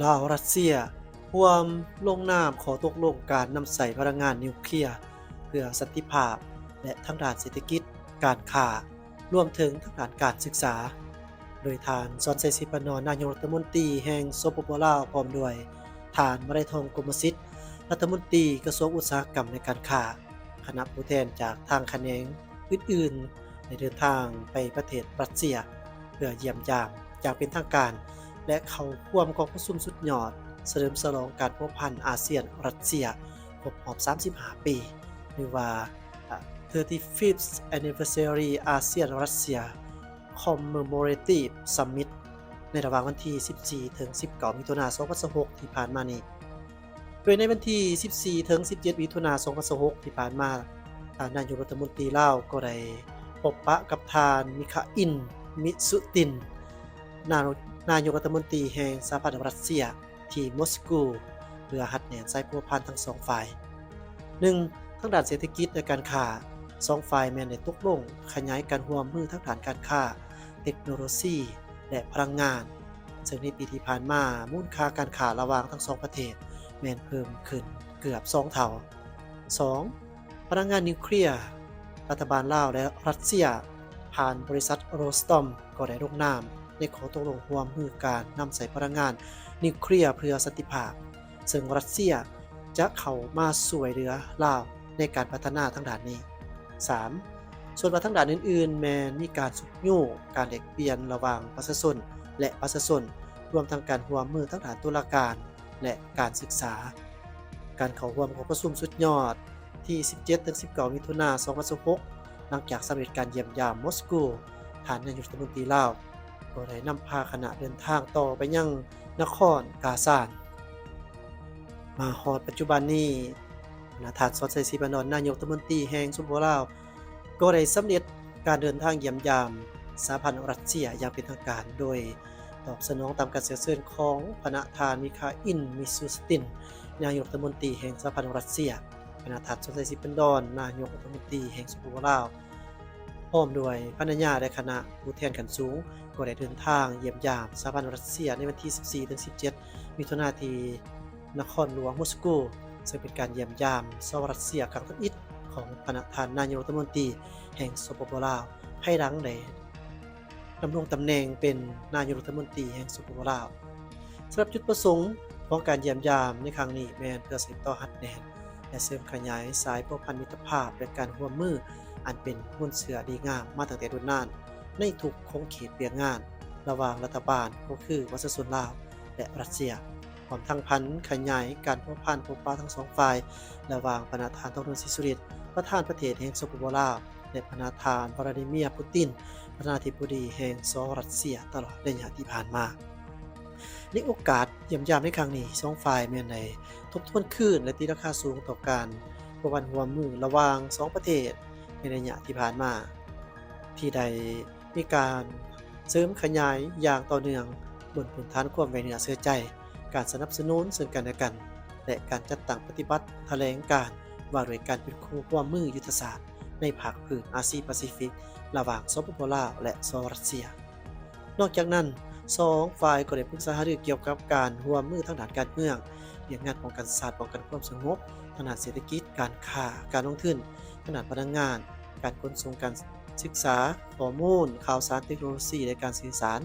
ลาวรัสเซียร่วมลงนามขอตกลงการนำใส่พลังงานนิวเคลียร์เพื่อสันติภาพและทางด้านเศรษฐกิจการค้ารวมถึงทางด้านการศึกษาโดยทานซอนไซซิปานอนนายกรัฐมนตรีแห่งสปปลาวพร้อมด้วยทานวรัยทองกมสิทธิ์รัฐมนตรีกระทรวงอุตสาหกรรมในการค้าคณะผู้แทนจากทางแขนงอื่นๆได้เดินทางไปประเทศรัสเซียเพื่อเยี่ยมยามอย่างเป็นทางการและเข้าร่วมกองประชุมสุดยอดเฉลิมฉลองการพัวพันอาเซียนรัสเซียครบรอบ35 ปีหรือว่า 35th Anniversary ASEAN Russia Commemorative Summit ในระหว่างวันที่ 14 ถึง 19 มิถุนายน 2026 ที่ผ่านมานี้โดยในวันที่ 14 ถึง 17 มิถุนายน 2026 ที่ผ่านมานายกรัฐมนตรีลาวก็ได้พบปะกับทานมิคาอิล มิสุตินนายกรัฐมนตรีแห่งสหพันธ์รัสเซียที่มอสโกเพื่อหัดแหนสายพัวพันทั้งสองฝ่าย 1. ทางด้านเศรษฐกิจและการค้าสองฝ่ายแม้นได้ตกลงขยายการร่วมมือทางด้านการค้าเทคโนโลยีและพลังงานซึ่งในปีที่ผ่านมามูลค่าการค้าระหว่างทั้งสองประเทศแม้นเพิ่มขึ้นเกือบ2 เท่า 2. พลังงานนิวเคลียร์รัฐบาลลาวและรัสเซียผ่านบริษัทโรสตอมก็ได้ลงนามในขอตกลงร่วมมือการนำใส่พลังงานนิวเคลียร์เพื่อสันติภาพซึ่งรัสเซียจะเข้ามาช่วยเหลือลาวในการพัฒนาทางด้านนี้ 3. ส่วนว่าทางด้านอื่นๆแม้มีการสุกยู่การแลกเปลี่ยนระหว่างประชาชนและประชาชนรวมทั้งการร่วมมือทางด้านตุลาการและการศึกษาการเข้าร่วมของประชุมสุดยอดที่ 17-19 มิถุนายน 2026 หลังจากสำเร็จการเยี่ยมยามมอสโกฐานนายกรัฐมนตรีลาวก็ได้นำพาคณะเดินทางต่อไปยังนครกาซานมาฮอดปัจจุบันนี้ทานซอนไซซิปานอนนายกรัฐมนตรีแห่งสปปลาวก็ได้สำเร็จการเดินทางเยี่ยมยามสหพันธ์รัสเซียอย่างเป็นทางการโดยตอบสนองตามการเสนอเชิญของพระทานมิคาอิล มิชูสตินนายกรัฐมนตรีแห่งสหพันธ์รัสเซียคณะทานซอนไซซิปานอนนายกรัฐมนตรีแห่งสปปลาวพร้อมด้วยภรรยาและคณะผู้แทนขั้นสูงก็ได้เดินทางเยี่ยมยามสหพันธ์รัสเซียในวันที่ 14-17 มิถุนายนที่นครหลวงมอสโกซึ่งเป็นการเยี่ยมยามชาวรัสเซียครั้งที่1ของพระนายกรัฐมนตรีแห่งสปปลาวภายหลังได้ดำรงตำแหน่งเป็นนายกรัฐมนตรีแห่งสปปลาวสำหรับจุดประสงค์ของการเยี่ยมยามในครั้งนี้แม้นเพื่อสืบต่อหัดแหนและเสริมขยายสายพัวพันมิตรภาพและการร่วมมืออันเป็นหุ้นเสือดีงามมาตั้งแต่รุ่นนานในทุกคงเขตเปียงงานระหว่างรัฐบาลก็คือประชาชนลาวและรัสเซียพร้อมทั้งพันขยายการพัวพันพบปะทั้งสองฝ่ายระหว่างประธานทองศิริประธานประเทศแห่งสปปลาวและประธานวลาดิเมียร์ปูตินประธานาธิบดีแห่งสหรัฐรัสเซียตลอดระยะที่ผ่านมาในโอกาสเยี่ยมยามในครั้งนี้สองฝ่ายแม้นได้ทบทวนคืนและตีราคาสูงต่อการพัวพันร่วมมือระหว่าง2ประเทศในระยะที่ผ่านมาที่ได้มีการเสริมขยายอย่างต่อเนื่องบนพื้นฐานความไว้เนื้อเชื่อใจการสนับสนุนซึ่งกันและกันและการจัดตั้งปฏิบัติแถลงการว่าด้วยการเป็นคู่ร่วมมือยุทธศาสตร์ในภาคพื้นอาเซียนแปซิฟิกระหว่างสปปลาวและสหรัฐรัสเซียนอกจากนั้นสองฝ่ายก็ได้ปรึกษาหารือเกี่ยวกับการร่วมมือทางด้านการเมืองเรื่องงานป้องกันศาสตร์ป้องกันความสงบทางด้านเศรษฐกิจการค้าการลงทุนทางด้านพลังงานการขนส่งการศึกษาข้อมูลข่าวสารเทคโนโลยีและการสื่อสาร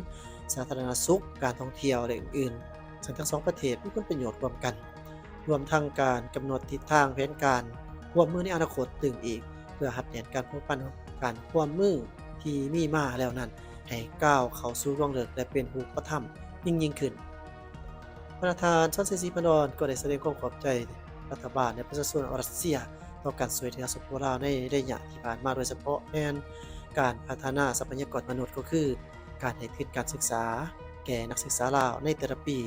สาธารณสุขการท่องเที่ยวและอื่นๆซึ่งทั้งสองประเทศมีผลประโยชน์ร่วมกันรวมทั้งการกำหนดทิศทางแผนการร่วมมือในอนาคตตึงอีกเพื่อหัดแหนการพัวพันการร่วมมือที่มีมาแล้วนั้นให้ก้าวเข้าสู่วงเลิกและเป็นรูปธรรมยิ่งขึ้นประธานซอนไซซิปานอนก็ได้แสดงความขอบใจรัฐบาลและประชาชนรัสเซียต่อการช่วยเหลือสปปลาวในระยะที่ผ่านมาโดยเฉพาะแม่นการพัฒนาทรัพยากรมนุษย์ก็คือการให้ทุนการศึกษาแก่นักศึกษาลาวในแต่ละปี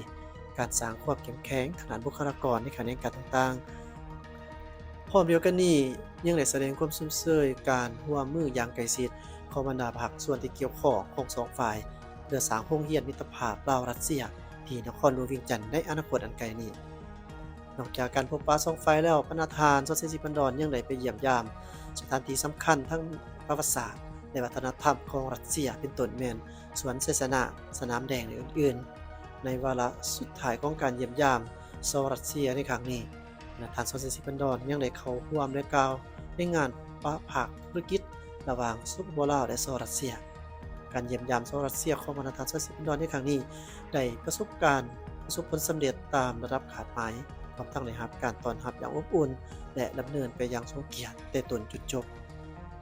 การสร้างความเข้มแข็งทางด้านบุคลากรในแขนงการต่างๆพร้อมเดียวกันนี้ยังได้แสดงความสุ่มเชยการร่วมมืออย่างใกล้ชิดของบรรดาภาคส่วนที่เกี่ยวข้องของสองฝ่ายเพื่อสร้างโรงเรียนมิตรภาพลาวรัสเซียที่นครหลวงเวียงจันทน์ในอนาคตอันไกลนี้นอกจากการพบปะสองฝ่ายแล้วประธานซอนไซซิปานอนยังได้ไปเยี่ยมยามสถานที่สำคัญทั้งประวัติศาสตร์และวัฒนธรรมของรัสเซียเป็นต้นแม่นสวนไซสนะสนามแดงและอื่นๆ ในวาระสุดท้ายของการเยี่ยมยามชาวรัสเซียในครั้งนี้ท่านสนสิพันดอนยังได้เข้าร่วมและกล่าวในงานปะภาคธุรกิจระหว่างสปปลาวและชาวรัสเซียการเยี่ยมยามชาวรัสเซียของท่านสนสิพันดอนในครั้งนี้ได้ประสบผลสำเร็จตามระดับขาดหมายพร้อมทั้งได้รับการต้อนรับอย่างอบอุ่นและดำเนินไปอย่างทรงเกียรติแต่ต้นจุดจบ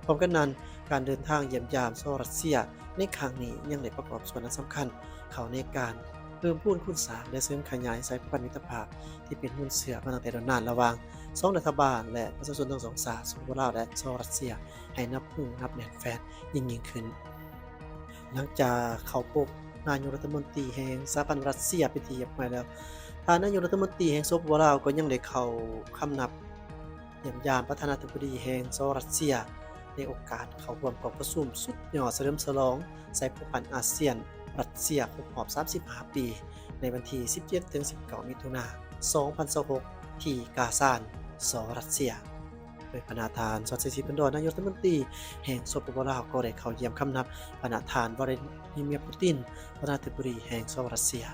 พร้อมกันนั้นการเดินทางเยี่ยมยามชาวรัสเซียในครั้งนี้ยังได้ประกอบส่วนสำคัญเข้าในการเพิ่มพูนคุณสร้างและเสริมขยายสายพันธมิตรภาพที่เป็นหุ้นเสื่อมาตั้งแต่นานระหว่าง2รัฐบาลและประชาชนทั้งสองชาติสปปลาวและชาวรัสเซียให้นับแน่นแฟ้นยิ่งขึ้นหลังจากเข้าพบนายกรัฐมนตรีแห่งสหพันธ์รัสเซียเป็นที่เรียบร้อยแล้วทางนายกรัฐมนตรีแห่งสปปลาวก็ยังได้เข้าคำนับเยี่ยมยามประธานาธิบดีแห่งสหรัสเซียในโอกาสเข้าร่วมกองประชุมสุดยอดเฉลิมฉลองสายพันธ์อาเซียนรัสเซียครบรอบ35 ปีในวันที่ 17-19 มิถุนายน 2026 ที่กาซานสรัสเซียโดยพนาธานซอสซิพันดอนนายกรัฐมนตรีแห่งสปปลาวก็ได้เข้าเยี่ยมคำนับพนาธานวลาดิเมียร์ปูตินประธานาธิบดีแห่งสหรัสเซีย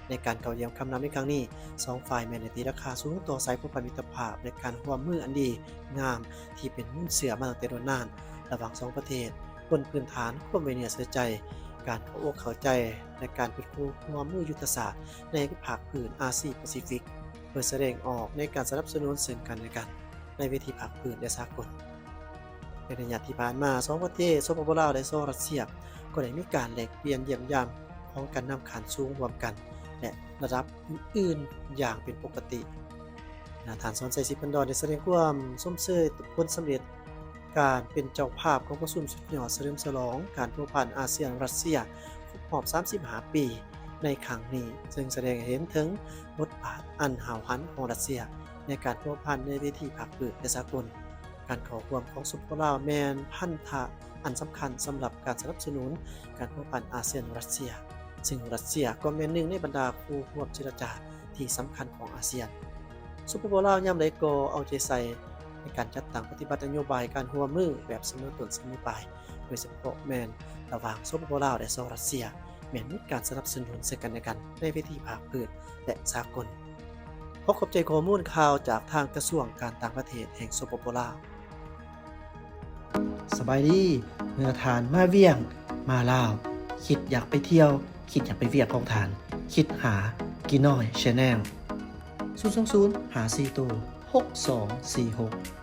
ในการเข้าเยี่ยมคำนับในครั้งนี้2ฝ่ายแม้นตีราคาสูงต่อสายพันธมิตรภาพในการร่วมมืออันดีงามที่เป็นมุ่นเสือมาตั้งแต่โดนนานระหว่าง2ประเทศบนพื้นฐานความไว้เนื้อเชื่อใจการเข้าอกเข้าใจในการเป็นคู่ร่วมมือยุทธศาสตร์ในภาคพื้นอาเซียนแปซิฟิกเพื่อแสดงออกในการสนับสนุนซึ่งกันและกันในเวทีภาคพื้นและสากลในระยะที่ผ่านมา2ประเทศสปปลาวและสหรัสเซียก็ได้มีการแลกเปลี่ยนเยี่ยมยามของการนำขันสูงรวมกันและระดับอื่นๆอย่างเป็นปกติท่านสอนใจสิพันดอนได้แสดงความสมเชยผลสำเร็จการเป็นเจ้าภาพของประชุมสุดยอดเฉลิมฉลองการพัวพันอาเซียนรัสเซียครบรอบ35 ปีในครั้งนี้ซึ่งแสดงให้เห็นถึงบทบาทอันหาวหันของรัสเซียในการพัวพันในเวทีภาคพื้นและสากลการเข้าร่วมของสปปลาวแมนพันธะอันสำคัญสำหรับการสนับสนุนการพัวพันอาเซียนรัสเซียซึ่งรัสเซียก็เป็นหนึ่งในบรรดาผู้ร่วมเจรจาที่สำคัญของอาเซียนสปปลาวยามใดก็เอาใจใส่ในการจัดตั้งปฏิบัตินโยบายการร่วมมือแบบเสมอต้นเสมอปลายโดยเฉพาะแมนระหว่างสปปลาวและสหรัสเซียแม้นมีการสนับสนุนซึ่งกันและกันในเวทีภาคพื้นและสากลขอขอบใจข้อมูลข่าวจากทางกระทรวงการต่างประเทศแห่งสปปลาวสบายดีเมื่อทานมาเวียงมาลาวคิดอยากไปเที่ยวคิดอยากไปเวียงของทานคิดหากินน้อย Channel 020 54 6246